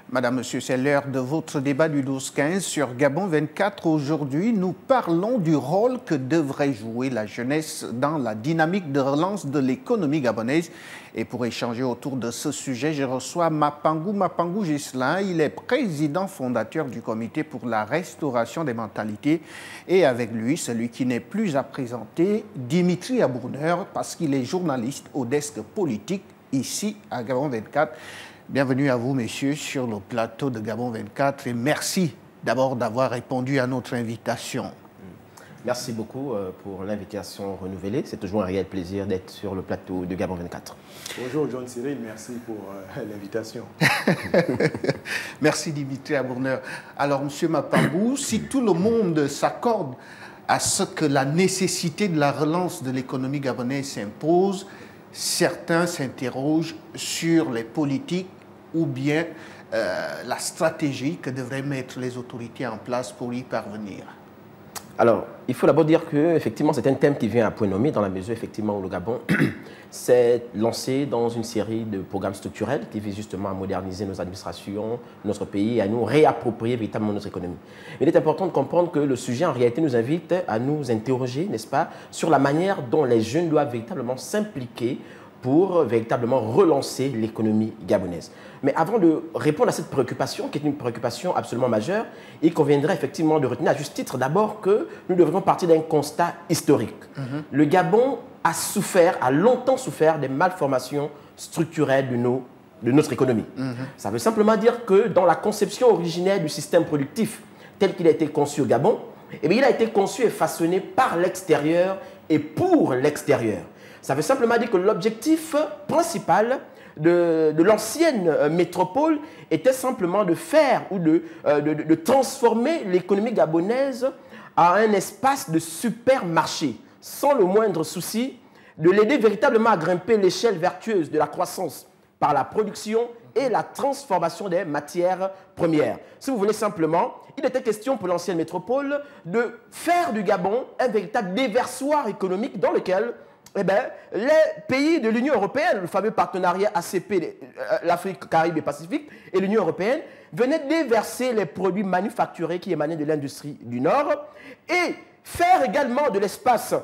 Madame, Monsieur, c'est l'heure de votre débat du 12-15 sur Gabon 24. Aujourd'hui, nous parlons du rôle que devrait jouer la jeunesse dans la dynamique de relance de l'économie gabonaise. Et pour échanger autour de ce sujet, je reçois Mapangou Ghislain. Il est président fondateur du comité pour la restauration des mentalités. Et avec lui, celui qui n'est plus à présenter, Dimitri Abourneur, parce qu'il est journaliste au desk politique ici à Gabon 24. Bienvenue à vous, messieurs, sur le plateau de Gabon 24 et merci d'abord d'avoir répondu à notre invitation. Merci beaucoup pour l'invitation renouvelée. C'est toujours un réel plaisir d'être sur le plateau de Gabon 24. Bonjour John Cyril, merci pour l'invitation. Merci Dimitri Abourneur. Alors, Monsieur Mapangou, si tout le monde s'accorde à ce que la nécessité de la relance de l'économie gabonaise s'impose, certains s'interrogent sur les politiques ou bien la stratégie que devraient mettre les autorités en place pour y parvenir. Alors, il faut d'abord dire que effectivement, c'est un thème qui vient à point nommé dans la mesure effectivement où le Gabon s'est lancé dans une série de programmes structurels qui visent justement à moderniser nos administrations, notre pays et à nous réapproprier véritablement notre économie. Il est important de comprendre que le sujet en réalité nous invite à nous interroger, n'est-ce pas, sur la manière dont les jeunes doivent véritablement s'impliquer pour véritablement relancer l'économie gabonaise. Mais avant de répondre à cette préoccupation, qui est une préoccupation absolument majeure, il conviendrait effectivement de retenir à juste titre d'abord que nous devrions partir d'un constat historique. Le Gabon a longtemps souffert des malformations structurelles de notre économie. Ça veut simplement dire que dans la conception originaire du système productif tel qu'il a été conçu au Gabon, eh bien, il a été conçu et façonné par l'extérieur et pour l'extérieur. Ça veut simplement dire que l'objectif principal de l'ancienne métropole était simplement de faire ou de transformer l'économie gabonaise en un espace de supermarché, sans le moindre souci de l'aider véritablement à grimper l'échelle vertueuse de la croissance par la production et la transformation des matières premières. Si vous voulez simplement, il était question pour l'ancienne métropole de faire du Gabon un véritable déversoir économique dans lequel les pays de l'Union européenne, le fameux partenariat ACP, l'Afrique, Caraïbes et Pacifique, et l'Union européenne, venaient déverser les produits manufacturés qui émanaient de l'industrie du Nord et faire également de l'espace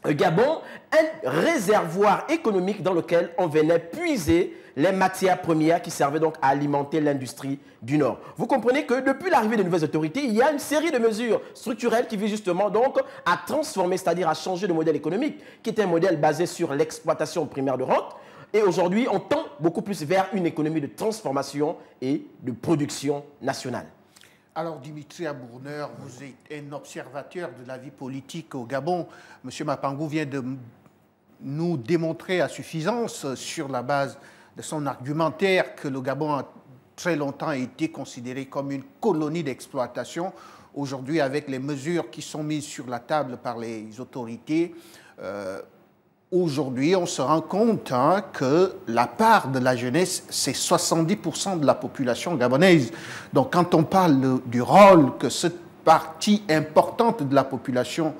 Gabon un réservoir économique dans lequel on venait puiser les matières premières qui servaient donc à alimenter l'industrie du Nord. Vous comprenez que depuis l'arrivée des nouvelles autorités, il y a une série de mesures structurelles qui visent justement donc à transformer, c'est-à-dire à changer de modèle économique, qui était un modèle basé sur l'exploitation primaire de rente. Et aujourd'hui, on tend beaucoup plus vers une économie de transformation et de production nationale. Alors, Dimitri Abourneur, vous êtes un observateur de la vie politique au Gabon. Monsieur Mapangou vient de nous démontrer à suffisance, sur la base de son argumentaire, que le Gabon a très longtemps été considéré comme une colonie d'exploitation. Aujourd'hui, avec les mesures qui sont mises sur la table par les autorités, aujourd'hui, on se rend compte que la part de la jeunesse, c'est 70% de la population gabonaise. Donc, quand on parle du rôle que cette partie importante de la population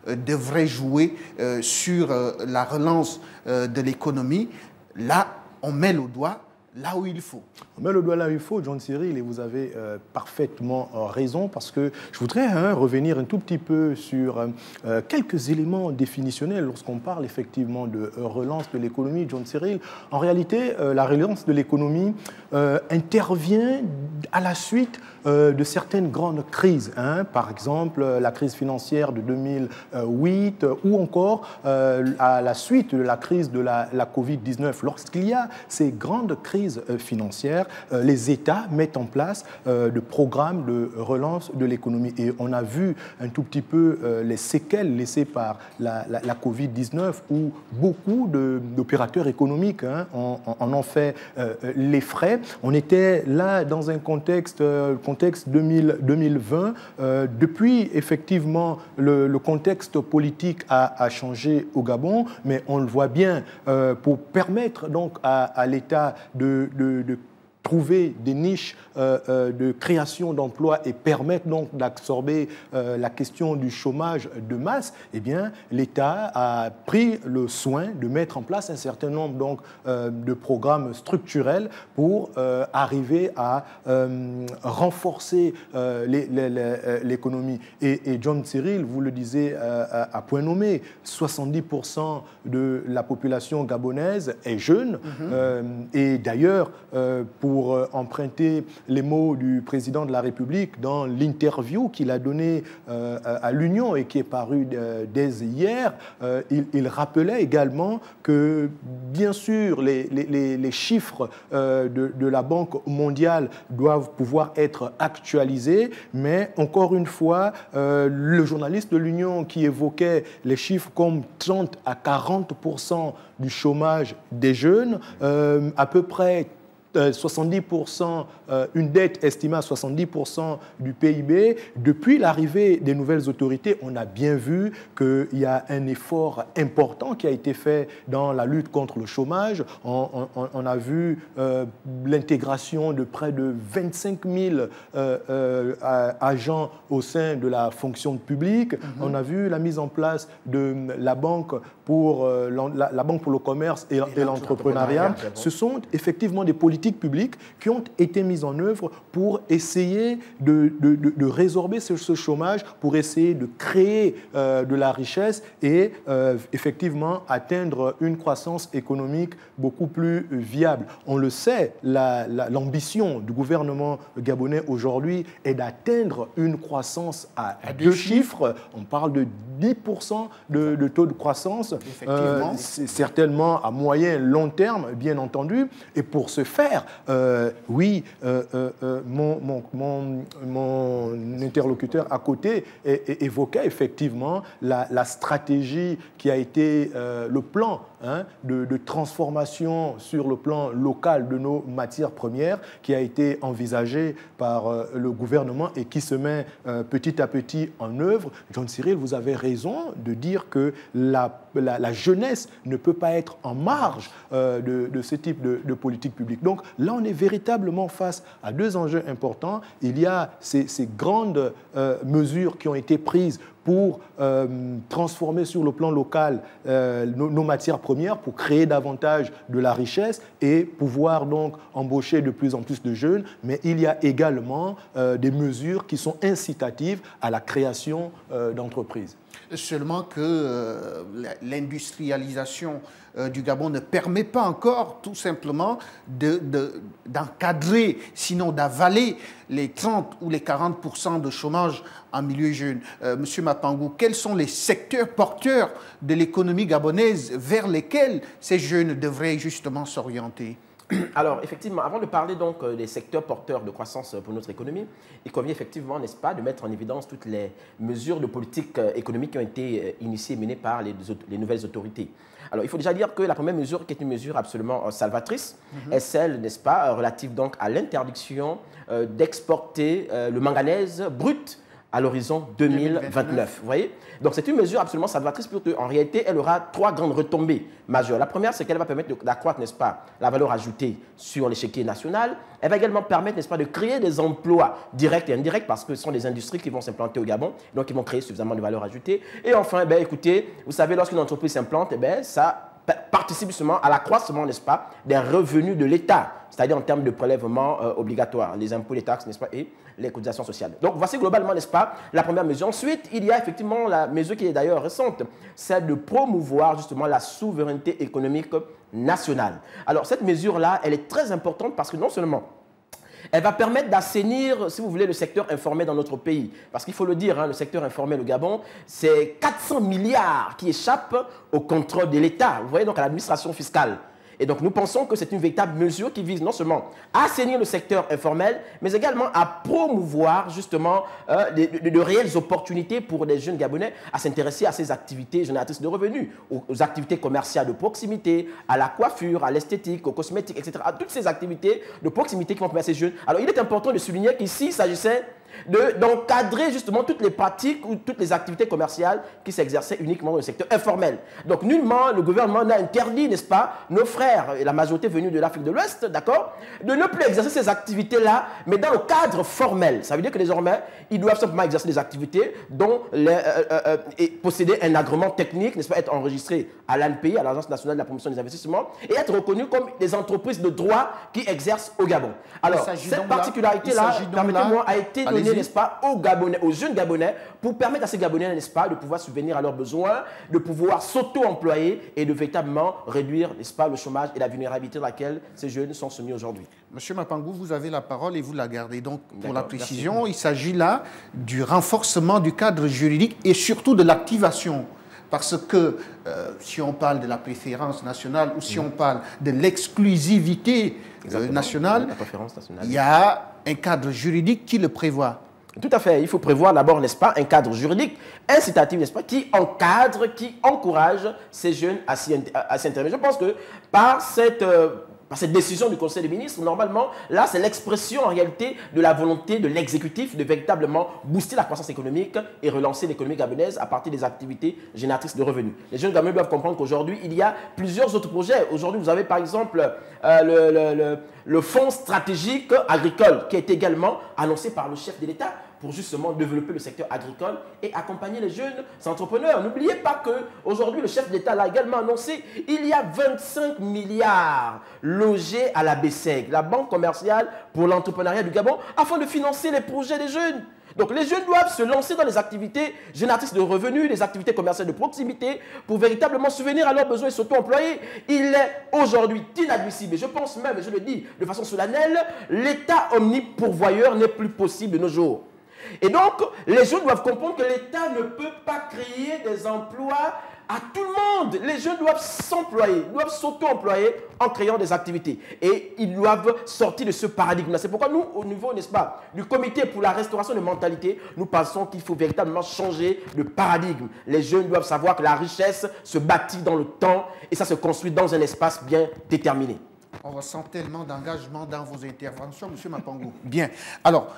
devrait jouer sur la relance de l'économie, là, on met le doigt là où il faut. On met le doigt là où il faut, John Cyril, et vous avez parfaitement raison, parce que je voudrais revenir un tout petit peu sur quelques éléments définitionnels lorsqu'on parle effectivement de relance de l'économie, John Cyril. En réalité, la relance de l'économie intervient à la suite de certaines grandes crises, par exemple la crise financière de 2008 ou encore à la suite de la crise de la Covid-19. Lorsqu'il y a ces grandes crises financières, les États mettent en place de programmes de relance de l'économie. Et on a vu un tout petit peu les séquelles laissées par la Covid-19 où beaucoup d'opérateurs économiques en ont fait les frais. On était là dans un contexte 2020. Depuis, effectivement, le contexte politique a changé au Gabon, mais on le voit bien, pour permettre donc à l'État de trouver des niches de création d'emplois et permettre donc d'absorber la question du chômage de masse, eh bien, l'État a pris le soin de mettre en place un certain nombre donc, de programmes structurels pour arriver à renforcer l'économie. Et John Cyril, vous le disiez à point nommé, 70% de la population gabonaise est jeune. Et d'ailleurs, pour emprunter les mots du président de la République dans l'interview qu'il a donnée à l'Union et qui est parue dès hier, il rappelait également que, bien sûr, les chiffres de la Banque mondiale doivent pouvoir être actualisés, mais encore une fois, le journaliste de l'Union qui évoquait les chiffres comme 30 à 40% du chômage des jeunes, à peu près 70%, une dette estimée à 70% du PIB. Depuis l'arrivée des nouvelles autorités, on a bien vu qu'il y a un effort important qui a été fait dans la lutte contre le chômage. On a vu l'intégration de près de 25 000 agents au sein de la fonction publique. On a vu la mise en place de la banque pour le commerce et l'entrepreneuriat. Ce sont effectivement des politiques publiques qui ont été mises en œuvre pour essayer de résorber ce chômage, pour essayer de créer de la richesse et effectivement atteindre une croissance économique beaucoup plus viable. On le sait, l'ambition du gouvernement gabonais aujourd'hui est d'atteindre une croissance à deux chiffres. On parle de 10% de taux de croissance. C'est certainement à moyen long terme, bien entendu. Et pour ce faire, oui, mon interlocuteur à côté évoquait effectivement la stratégie qui a été le plan de transformation sur le plan local de nos matières premières qui a été envisagé par le gouvernement et qui se met petit à petit en œuvre. John Cyril, vous avez raison de dire que la jeunesse ne peut pas être en marge de ce type de politique publique. Donc là, on est véritablement face à deux enjeux importants. Il y a ces grandes mesures qui ont été prises pour transformer sur le plan local nos matières premières, pour créer davantage de la richesse et pouvoir donc embaucher de plus en plus de jeunes. Mais il y a également des mesures qui sont incitatives à la création d'entreprises. Seulement que l'industrialisation du Gabon ne permet pas encore tout simplement d'encadrer, sinon d'avaler les 30 ou les 40% de chômage en milieu jeune. Monsieur Mapangou, quels sont les secteurs porteurs de l'économie gabonaise vers lesquels ces jeunes devraient justement s'orienter ? Alors, effectivement, avant de parler donc des secteurs porteurs de croissance pour notre économie, il convient effectivement, n'est-ce pas, de mettre en évidence toutes les mesures de politique économique qui ont été initiées et menées par les nouvelles autorités. Alors, il faut déjà dire que la première mesure, qui est une mesure absolument salvatrice, est celle, n'est-ce pas, relative donc à l'interdiction d'exporter le manganèse brut à l'horizon 2029. Vous voyez? Donc, c'est une mesure absolument salvatrice parce qu'en réalité, elle aura trois grandes retombées majeures. La première, c'est qu'elle va permettre d'accroître, n'est-ce pas, la valeur ajoutée sur l'échiquier national. Elle va également permettre, n'est-ce pas, de créer des emplois directs et indirects parce que ce sont des industries qui vont s'implanter au Gabon, donc ils vont créer suffisamment de valeur ajoutée. Et enfin, écoutez, vous savez, lorsqu'une entreprise s'implante, ça participe justement à l'accroissement, n'est-ce pas, des revenus de l'État, c'est-à-dire en termes de prélèvements obligatoires, les impôts, les taxes, n'est-ce pas, et les cotisations sociales. Donc, voici globalement, n'est-ce pas, la première mesure. Ensuite, il y a effectivement la mesure qui est d'ailleurs récente, c'est de promouvoir justement la souveraineté économique nationale. Alors, cette mesure-là, elle est très importante parce que non seulement elle va permettre d'assainir, si vous voulez, le secteur informel dans notre pays. Parce qu'il faut le dire, le secteur informel au Gabon, c'est 400 milliards qui échappent au contrôle de l'État. Vous voyez, donc à l'administration fiscale. Et donc, nous pensons que c'est une véritable mesure qui vise non seulement à assainir le secteur informel, mais également à promouvoir justement de réelles opportunités pour les jeunes Gabonais à s'intéresser à ces activités génératrices de revenus, aux activités commerciales de proximité, à la coiffure, à l'esthétique, aux cosmétiques, etc. À toutes ces activités de proximité qui vont permettre à ces jeunes. Alors, il est important de souligner qu'ici, il s'agissait d'encadrer justement toutes les pratiques ou toutes les activités commerciales qui s'exerçaient uniquement dans le secteur informel. Donc nullement le gouvernement n'a interdit, n'est-ce pas, nos frères et la majorité venue de l'Afrique de l'Ouest, d'accord, de ne plus exercer ces activités-là, mais dans le cadre formel. Ça veut dire que désormais, ils doivent simplement exercer des activités dont et posséder un agrément technique, n'est-ce pas, être enregistrés à l'ANPI, à l'Agence nationale de la promotion des investissements, et être reconnus comme des entreprises de droit qui exercent au Gabon. Alors, cette particularité-là, permettez-moi, a été donnée, n'est-ce pas, aux Gabonais, aux jeunes Gabonais, pour permettre à ces Gabonais, n'est-ce pas, de pouvoir subvenir à leurs besoins, de pouvoir s'auto-employer et de véritablement réduire, n'est-ce pas, le chômage et la vulnérabilité dans laquelle ces jeunes sont soumis aujourd'hui. Monsieur Mapangou, vous avez la parole et vous la gardez. Donc, pour la précision, merci. Il s'agit là du renforcement du cadre juridique et surtout de l'activation. Parce que si on parle de la préférence nationale ou si on parle de l'exclusivité nationale, il y a un cadre juridique qui le prévoit. Tout à fait. Il faut prévoir d'abord, n'est-ce pas, un cadre juridique incitatif, n'est-ce pas, qui encadre, qui encourage ces jeunes à s'y intéresser. Je pense que par cette décision du Conseil des ministres, normalement, là, c'est l'expression en réalité de la volonté de l'exécutif de véritablement booster la croissance économique et relancer l'économie gabonaise à partir des activités génératrices de revenus. Les jeunes Gabonais doivent comprendre qu'aujourd'hui, il y a plusieurs autres projets. Aujourd'hui, vous avez par exemple le fonds stratégique agricole qui a été également annoncé par le chef de l'État pour justement développer le secteur agricole et accompagner les jeunes entrepreneurs. N'oubliez pas qu'aujourd'hui, le chef d'État l'a également annoncé, il y a 25 milliards logés à la BCEG, la Banque commerciale pour l'entrepreneuriat du Gabon, afin de financer les projets des jeunes. Donc les jeunes doivent se lancer dans les activités génératrices de revenus, les activités commerciales de proximité pour véritablement subvenir à leurs besoins et s'auto-employer. Il est aujourd'hui inadmissible, et je pense même, et je le dis de façon solennelle, l'État omnipourvoyeur n'est plus possible de nos jours. Et donc, les jeunes doivent comprendre que l'État ne peut pas créer des emplois à tout le monde. Les jeunes doivent s'employer, doivent s'auto-employer en créant des activités. Et ils doivent sortir de ce paradigme-là. C'est pourquoi nous, au niveau, n'est-ce pas, du comité pour la restauration des mentalités, nous pensons qu'il faut véritablement changer de paradigme. Les jeunes doivent savoir que la richesse se bâtit dans le temps et ça se construit dans un espace bien déterminé. On ressent tellement d'engagement dans vos interventions, M. Mapangou. Bien. Alors,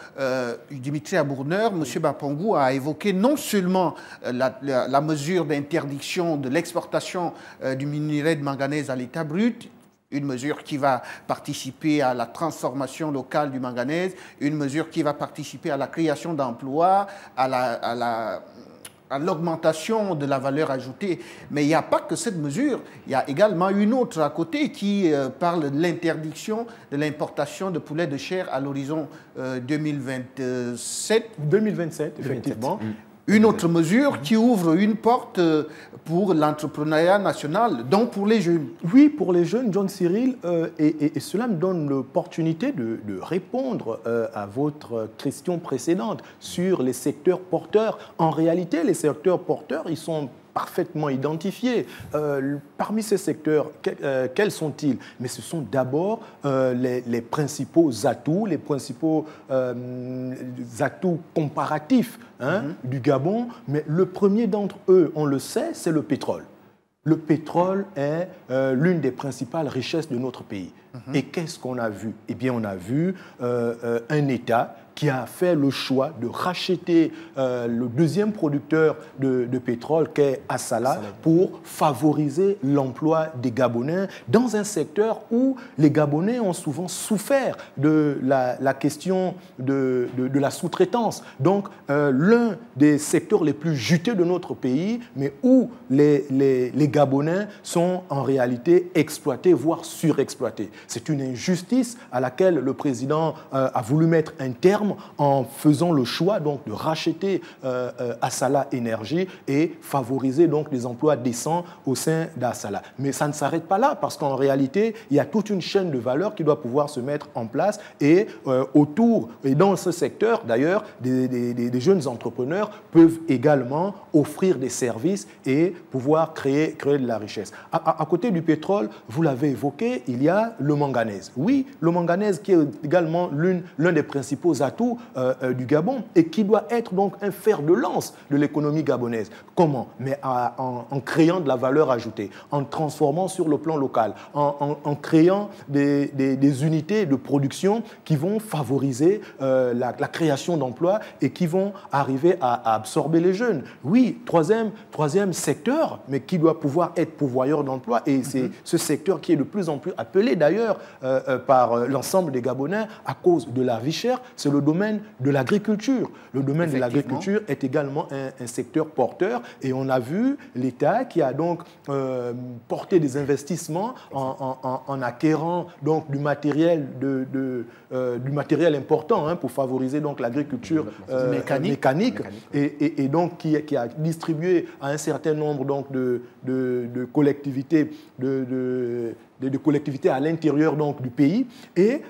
Dimitri Abourneur, M. Mapangou a évoqué non seulement la mesure d'interdiction de l'exportation du minerai de manganèse à l'état brut, une mesure qui va participer à la transformation locale du manganèse, une mesure qui va participer à la création d'emplois, à l'augmentation de la valeur ajoutée. Mais il n'y a pas que cette mesure, il y a également une autre à côté qui parle de l'interdiction de l'importation de poulet de chair à l'horizon 2027. 2027, effectivement. Une autre mesure qui ouvre une porte pour l'entrepreneuriat national, donc pour les jeunes. Oui, pour les jeunes, John Cyril, et cela me donne l'opportunité de répondre à votre question précédente sur les secteurs porteurs. En réalité, les secteurs porteurs, ils sont parfaitement identifiés. Parmi ces secteurs, quels sont-ils? Mais ce sont d'abord les principaux atouts, les principaux atouts comparatifs du Gabon. Mais le premier d'entre eux, on le sait, c'est le pétrole. Le pétrole est l'une des principales richesses de notre pays. Et qu'est-ce qu'on a vu? Eh bien, on a vu un État qui a fait le choix de racheter le deuxième producteur de pétrole, qu'est Assala, pour favoriser l'emploi des Gabonais dans un secteur où les Gabonais ont souvent souffert de la question de la sous-traitance. Donc, l'un des secteurs les plus juteux de notre pays, mais où les Gabonais sont en réalité exploités, voire surexploités. C'est une injustice à laquelle le président a voulu mettre un terme en faisant le choix donc, de racheter Assala Énergie et favoriser donc des emplois décents au sein d'Assala. Mais ça ne s'arrête pas là parce qu'en réalité, il y a toute une chaîne de valeur qui doit pouvoir se mettre en place et autour, et dans ce secteur d'ailleurs, des jeunes entrepreneurs peuvent également offrir des services et pouvoir créer de la richesse. À côté du pétrole, vous l'avez évoqué, il y a le manganèse. Oui, le manganèse qui est également l'un des principaux atouts du Gabon et qui doit être donc un fer de lance de l'économie gabonaise. Comment? Mais en créant de la valeur ajoutée, en transformant sur le plan local, en créant des unités de production qui vont favoriser la création d'emplois et qui vont arriver à absorber les jeunes. Oui, troisième secteur, mais qui doit pouvoir être pourvoyeur d'emplois, et c'est ce secteur qui est de plus en plus appelé d'ailleurs par l'ensemble des Gabonais à cause de la vie chère, c'est le domaine de l'agriculture. Le domaine de l'agriculture est également un secteur porteur, et on a vu l'État qui a donc porté des investissements en acquérant donc du matériel important pour favoriser donc l'agriculture mécanique et donc qui a distribué à un certain nombre donc de collectivités de collectivités à l'intérieur donc du pays. Et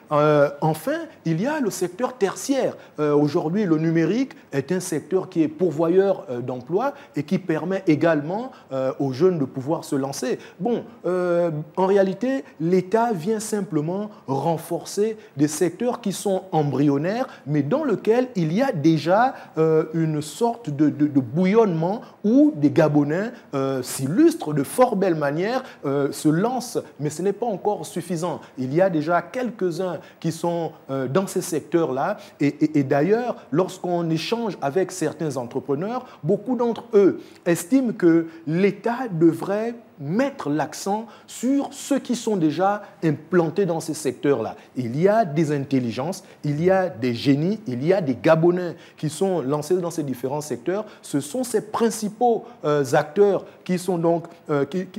enfin, il y a le secteur tertiaire. Aujourd'hui, le numérique est un secteur qui est pourvoyeur d'emplois et qui permet également aux jeunes de pouvoir se lancer. Bon, en réalité, l'État vient simplement renforcer des secteurs qui sont embryonnaires, mais dans lesquels il y a déjà une sorte de bouillonnement où des Gabonais s'illustrent de fort belle manière, se lancent, mais ce n'est pas encore suffisant. Il y a déjà quelques-uns qui sont dans ces secteurs-là. Et d'ailleurs, lorsqu'on échange avec certains entrepreneurs, beaucoup d'entre eux estiment que l'État devrait mettre l'accent sur ceux qui sont déjà implantés dans ces secteurs-là. Il y a des intelligences, il y a des génies, il y a des Gabonais qui sont lancés dans ces différents secteurs. Ce sont ces principaux acteurs qui sont donc,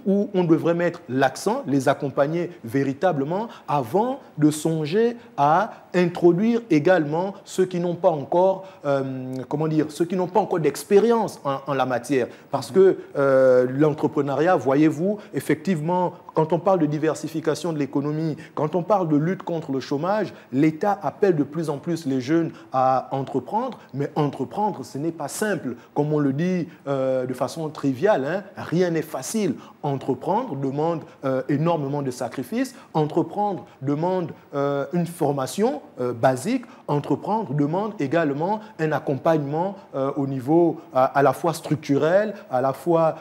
où on devrait mettre l'accent, les accompagner véritablement avant de songer à introduire également ceux qui n'ont pas encore, ceux qui n'ont pas encore d'expérience en la matière. Parce que l'entrepreneuriat, voyez-vous, effectivement, quand on parle de diversification de l'économie, quand on parle de lutte contre le chômage, l'État appelle de plus en plus les jeunes à entreprendre, mais entreprendre, ce n'est pas simple. Comme on le dit de façon triviale, rien n'est facile. Entreprendre demande énormément de sacrifices. Entreprendre demande une formation basique. Entreprendre demande également un accompagnement au niveau à la fois structurel, à la fois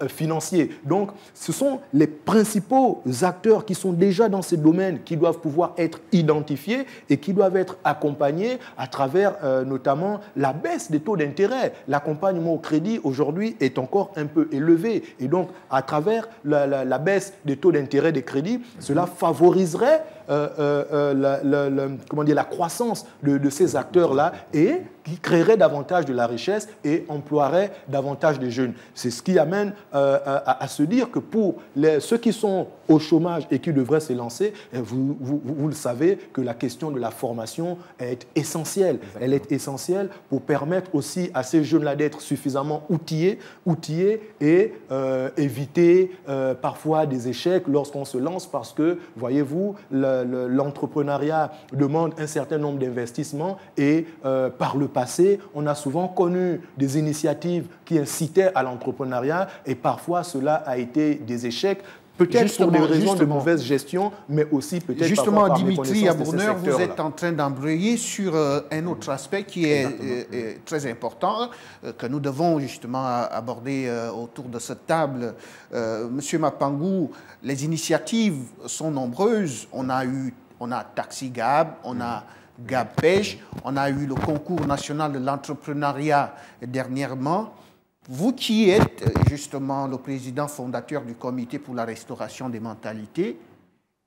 financier. Donc, ce sont les principaux acteurs qui sont déjà dans ces domaines qui doivent pouvoir être identifiés et qui doivent être accompagnés à travers notamment la baisse des taux d'intérêt. L'accompagnement au crédit aujourd'hui est encore un peu élevé et donc à travers la baisse des taux d'intérêt des crédits, cela favoriserait la croissance de ces acteurs-là et qui créerait davantage de la richesse et emploierait davantage de jeunes. C'est ce qui amène à se dire que pour ceux qui sont au chômage et qui devraient se lancer, vous le savez que la question de la formation est essentielle. Exactement. Elle est essentielle pour permettre aussi à ces jeunes-là d'être suffisamment outillés et éviter parfois des échecs lorsqu'on se lance parce que, voyez-vous, l'entrepreneuriat demande un certain nombre d'investissements et par le passé, on a souvent connu des initiatives qui incitaient à l'entrepreneuriat et parfois cela a été des échecs. Peut-être pour des raisons de mauvaise gestion, mais aussi peut-être justement, Dimitri Abourneur, vous êtes en train d'embrayer sur un autre aspect qui est très important, que nous devons justement aborder autour de cette table. Monsieur Mapangou, les initiatives sont nombreuses. On a Taxi Gab, on a Gab Pêche, on a eu le concours national de l'entrepreneuriat dernièrement. Vous qui êtes justement le président fondateur du comité pour la restauration des mentalités,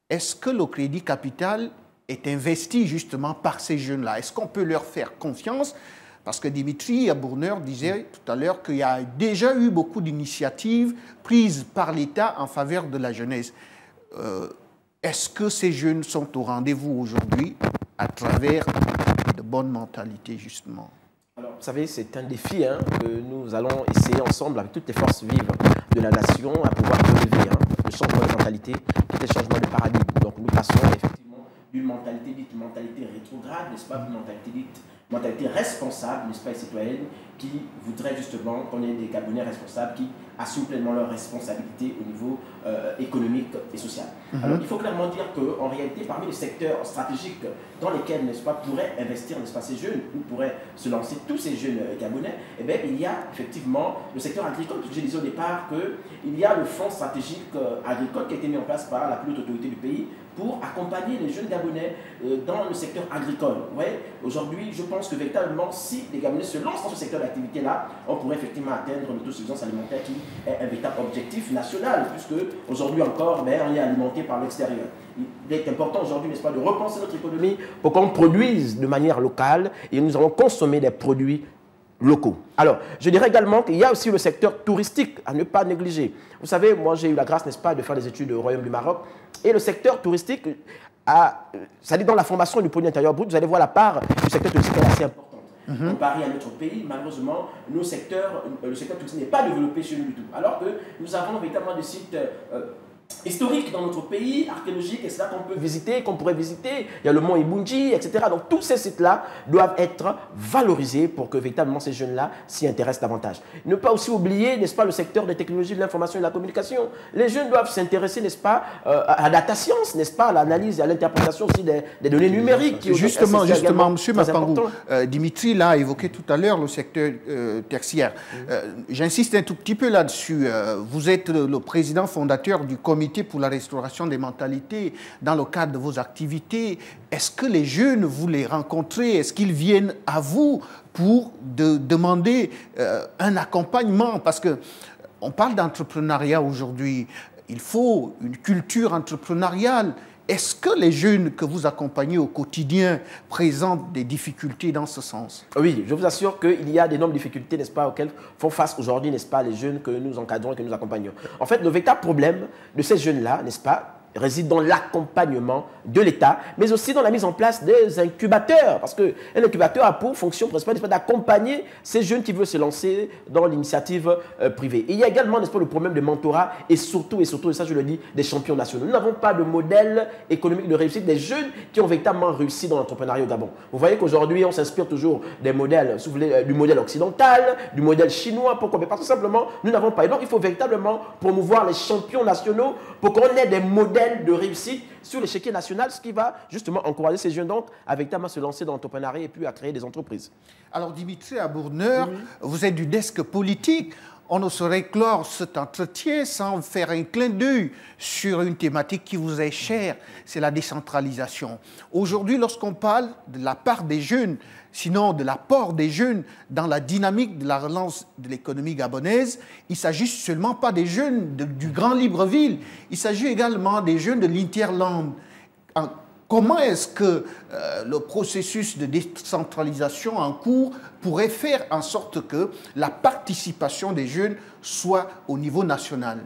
est-ce que le Crédit Capital est investi justement par ces jeunes-là? Est-ce qu'on peut leur faire confiance? Parce que Dimitri Abourneur disait tout à l'heure qu'il y a déjà eu beaucoup d'initiatives prises par l'État en faveur de la jeunesse. Est-ce que ces jeunes sont au rendez-vous aujourd'hui à travers de bonnes mentalités justement? Alors, vous savez, c'est un défi que nous allons essayer ensemble avec toutes les forces vives de la nation à pouvoir relever le changement de mentalité qui est le changement de paradigme. Donc nous passons effectivement d'une mentalité dite mentalité rétrograde, n'est-ce pas, une mentalité dite mentalité responsable, n'est-ce pas, et citoyenne, qui voudrait justement qu'on ait des Gabonais responsables qui assument pleinement leurs responsabilités au niveau économique et social. Alors, il faut clairement dire qu'en réalité, parmi les secteurs stratégiques dans lesquels, n'est-ce pas, pourraient investir, n'est-ce pas, ces jeunes, ou pourraient se lancer tous ces jeunes Gabonais, eh bien, il y a effectivement le secteur agricole, puisque je disais au départ qu'il y a le fonds stratégique agricole qui a été mis en place par la plus haute autorité du pays pour accompagner les jeunes Gabonais dans le secteur agricole. Ouais, aujourd'hui, je pense que véritablement, si les Gabonais se lancent dans ce secteur d'activité-là, on pourrait effectivement atteindre l'autosuffisance alimentaire qui est un véritable objectif national, puisque aujourd'hui encore, on est alimenté par l'extérieur. Il est important aujourd'hui, n'est-ce pas, de repenser notre économie pour qu'on produise de manière locale et nous allons consommer des produits locaux. Alors, je dirais également qu'il y a aussi le secteur touristique à ne pas négliger. Vous savez, moi j'ai eu la grâce, n'est-ce pas, de faire des études au Royaume du Maroc, et le secteur touristique, ça dit dans la formation du produit intérieur brut, vous allez voir la part du secteur touristique qui est assez importante. Comparé à notre pays, malheureusement, le secteur touristique n'est pas développé chez nous du tout. Alors que nous avons véritablement des sites historiques dans notre pays, archéologiques, et c'est là qu'on peut visiter, qu'on pourrait visiter. Il y a le mont Ibunji, etc. Donc tous ces sites-là doivent être valorisés pour que véritablement ces jeunes-là s'y intéressent davantage. Ne pas aussi oublier, n'est-ce pas, le secteur des technologies de l'information et de la communication. Les jeunes doivent s'intéresser, n'est-ce pas, à la data science, n'est-ce pas, à l'analyse et à l'interprétation aussi des données numériques. Justement, M. Mapangou, Dimitri l'a évoqué tout à l'heure, le secteur tertiaire. J'insiste un tout petit peu là-dessus. Vous êtes le président fondateur du comité pour la restauration des mentalités dans le cadre de vos activités. Est-ce que les jeunes, vous les rencontrez? Est-ce qu'ils viennent à vous pour demander un accompagnement? Parce qu'on parle d'entrepreneuriat aujourd'hui. Il faut une culture entrepreneuriale. Est-ce que les jeunes que vous accompagnez au quotidien présentent des difficultés dans ce sens? Oui, je vous assure qu'il y a d'énormes difficultés, n'est-ce pas, auxquelles font face aujourd'hui, n'est-ce pas, les jeunes que nous encadrons et que nous accompagnons. En fait, le véritable problème de ces jeunes-là, n'est-ce pas, réside dans l'accompagnement de l'État, mais aussi dans la mise en place des incubateurs, parce qu'un incubateur a pour fonction principale d'accompagner ces jeunes qui veulent se lancer dans l'initiative privée. Et il y a également, n'est-ce pas, le problème de mentorat et surtout, et ça je le dis, des champions nationaux. Nous n'avons pas de modèle économique de réussite des jeunes qui ont véritablement réussi dans l'entrepreneuriat au Gabon. Vous voyez qu'aujourd'hui, on s'inspire toujours des modèles, si vous voulez, du modèle occidental, du modèle chinois, pourquoi? Parce que simplement, nous n'avons pas. Et donc, il faut véritablement promouvoir les champions nationaux pour qu'on ait des modèles de réussite sur l'échiquier national, ce qui va justement encourager ces jeunes donc à véritablement se lancer dans l'entrepreneuriat et puis à créer des entreprises. Alors Dimitri Abourneur, vous êtes du desk politique. On ne saurait clore cet entretien sans faire un clin d'œil sur une thématique qui vous est chère, c'est la décentralisation. Aujourd'hui, lorsqu'on parle de la part des jeunes, sinon de l'apport des jeunes dans la dynamique de la relance de l'économie gabonaise, il ne s'agit seulement pas des jeunes du Grand Libreville, il s'agit également des jeunes de l'Interland. Comment est-ce que le processus de décentralisation en cours pourrait faire en sorte que la participation des jeunes soit au niveau national?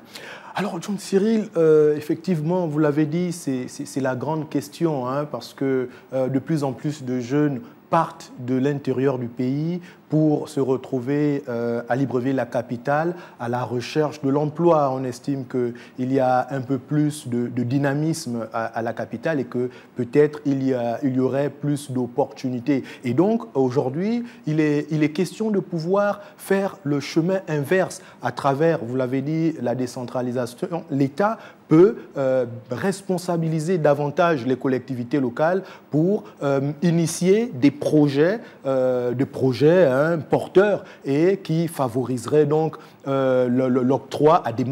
Alors, John Cyril, effectivement, vous l'avez dit, c'est la grande question, hein, parce que de plus en plus de jeunes partent de l'intérieur du pays pour se retrouver à Libreville, la capitale, à la recherche de l'emploi. On estime qu'il y a un peu plus de dynamisme à la capitale et que peut-être il y aurait plus d'opportunités. Et donc, aujourd'hui, il est question de pouvoir faire le chemin inverse à travers, vous l'avez dit, la décentralisation. L'État peut responsabiliser davantage les collectivités locales pour initier des projets, porteurs et qui favoriseraient donc l'octroi des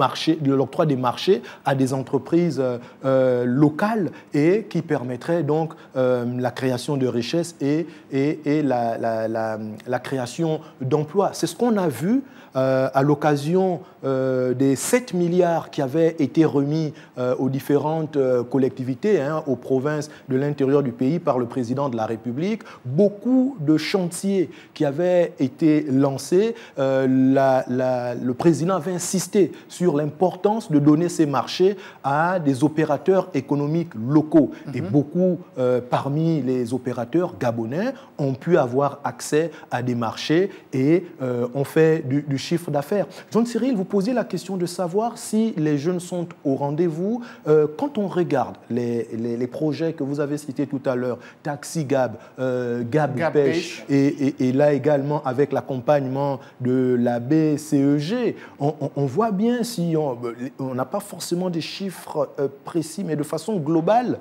marchés à des entreprises locales et qui permettraient donc la création de richesses et la création d'emplois. C'est ce qu'on a vu à l'occasion des 7 milliards qui avaient été remis aux différentes collectivités, hein, aux provinces de l'intérieur du pays par le président de la République. Beaucoup de chantiers qui avaient été lancés, le président avait insisté sur l'importance de donner ces marchés à des opérateurs économiques locaux. Et beaucoup parmi les opérateurs gabonais ont pu avoir accès à des marchés et ont fait du chiffre d'affaires. John Cyril, vous posez la question de savoir si les jeunes sont au rendez-vous. Quand on regarde les projets que vous avez cités tout à l'heure, Taxi Gab, Gab Pêche et là également également avec l'accompagnement de la BCEG, on voit bien, si on n'a pas forcément des chiffres précis, mais de façon globale,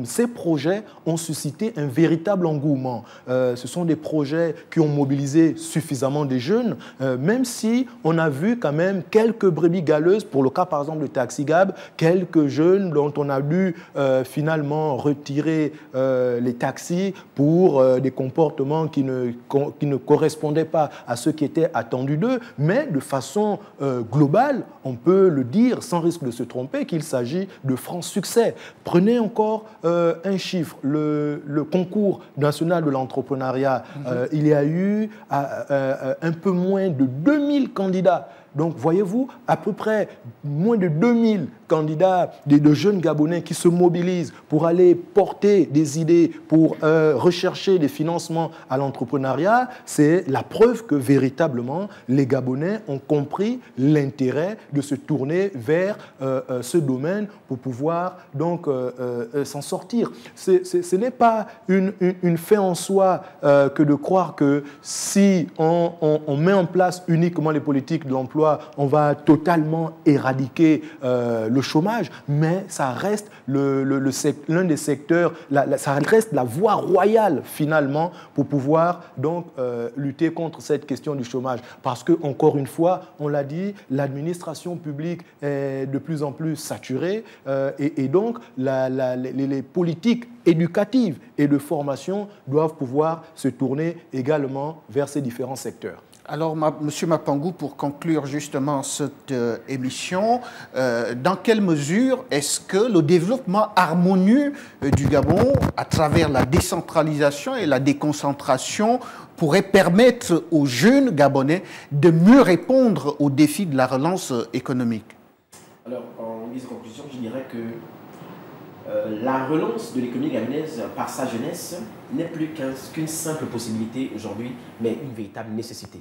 ces projets ont suscité un véritable engouement. Ce sont des projets qui ont mobilisé suffisamment des jeunes, même si on a vu quand même quelques brebis galeuses, pour le cas par exemple de TaxiGab, quelques jeunes dont on a dû finalement retirer les taxis pour des comportements qui ne correspondaient pas à ce qui était attendu d'eux, mais de façon globale, on peut le dire sans risque de se tromper qu'il s'agit de francs succès. Prenez encore un chiffre, le concours national de l'entrepreneuriat, il y a eu un peu moins de 2000 candidats. Donc, voyez-vous, à peu près moins de 2000 candidats, de jeunes Gabonais qui se mobilisent pour aller porter des idées, pour rechercher des financements à l'entrepreneuriat, c'est la preuve que véritablement les Gabonais ont compris l'intérêt de se tourner vers ce domaine pour pouvoir donc s'en sortir. Ce n'est pas une fin en soi que de croire que si on met en place uniquement les politiques de l'emploi, on va totalement éradiquer le chômage, mais ça reste l'un des secteurs, ça reste la voie royale finalement pour pouvoir donc lutter contre cette question du chômage. Parce que, encore une fois, on l'a dit, l'administration publique est de plus en plus saturée et donc les politiques éducatives et de formation doivent pouvoir se tourner également vers ces différents secteurs. Alors, Monsieur Mapangou, pour conclure justement cette émission, dans quelle mesure est-ce que le développement harmonieux du Gabon, à travers la décentralisation et la déconcentration, pourrait permettre aux jeunes Gabonais de mieux répondre aux défis de la relance économique? Alors, en guise de conclusion, je dirais que la relance de l'économie gabonaise par sa jeunesse n'est plus qu'une simple possibilité aujourd'hui, mais une véritable nécessité.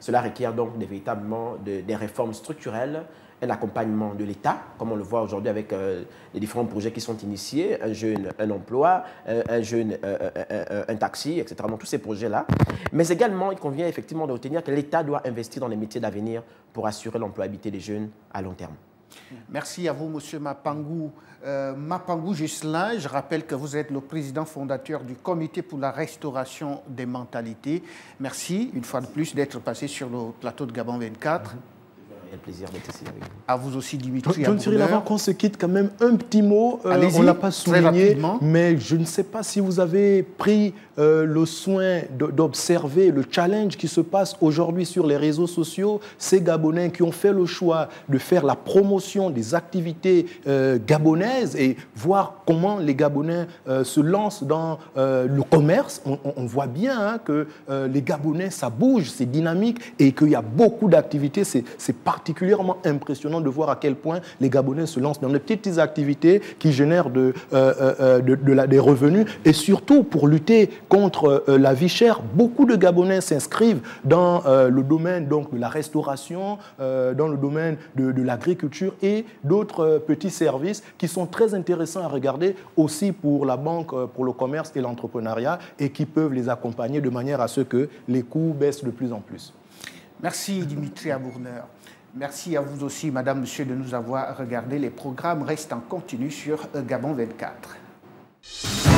Cela requiert donc véritablement des réformes structurelles, un accompagnement de l'État, comme on le voit aujourd'hui avec les différents projets qui sont initiés, un jeune, un emploi, un jeune, un taxi, etc. Donc tous ces projets-là. Mais également, il convient effectivement de retenir que l'État doit investir dans les métiers d'avenir pour assurer l'employabilité des jeunes à long terme. Merci à vous, M. Mapangou. Mapangou Ghislain, je rappelle que vous êtes le président fondateur du Comité pour la restauration des mentalités. Merci, une fois de plus, d'être passé sur le plateau de Gabon 24. Un plaisir d'être ici avec vous. À vous aussi, Dimitri. John Cyril, avant qu'on se quitte, quand même un petit mot. On ne l'a pas souligné, mais je ne sais pas si vous avez pris le soin d'observer le challenge qui se passe aujourd'hui sur les réseaux sociaux. Ces Gabonais qui ont fait le choix de faire la promotion des activités gabonaises et voir comment les Gabonais se lancent dans le commerce. On voit bien hein, que les Gabonais, ça bouge, c'est dynamique et qu'il y a beaucoup d'activités. C'est particulièrement impressionnant de voir à quel point les Gabonais se lancent dans de petites activités qui génèrent des revenus. Et surtout, pour lutter contre la vie chère, beaucoup de Gabonais s'inscrivent dans le domaine donc, de la restauration, dans le domaine de l'agriculture et d'autres petits services qui sont très intéressants à regarder aussi pour la banque, pour le commerce et l'entrepreneuriat et qui peuvent les accompagner de manière à ce que les coûts baissent de plus en plus. Merci Dimitri Abourneur. Merci à vous aussi, Madame, Monsieur, de nous avoir regardé. Les programmes restent en continu sur Gabon 24.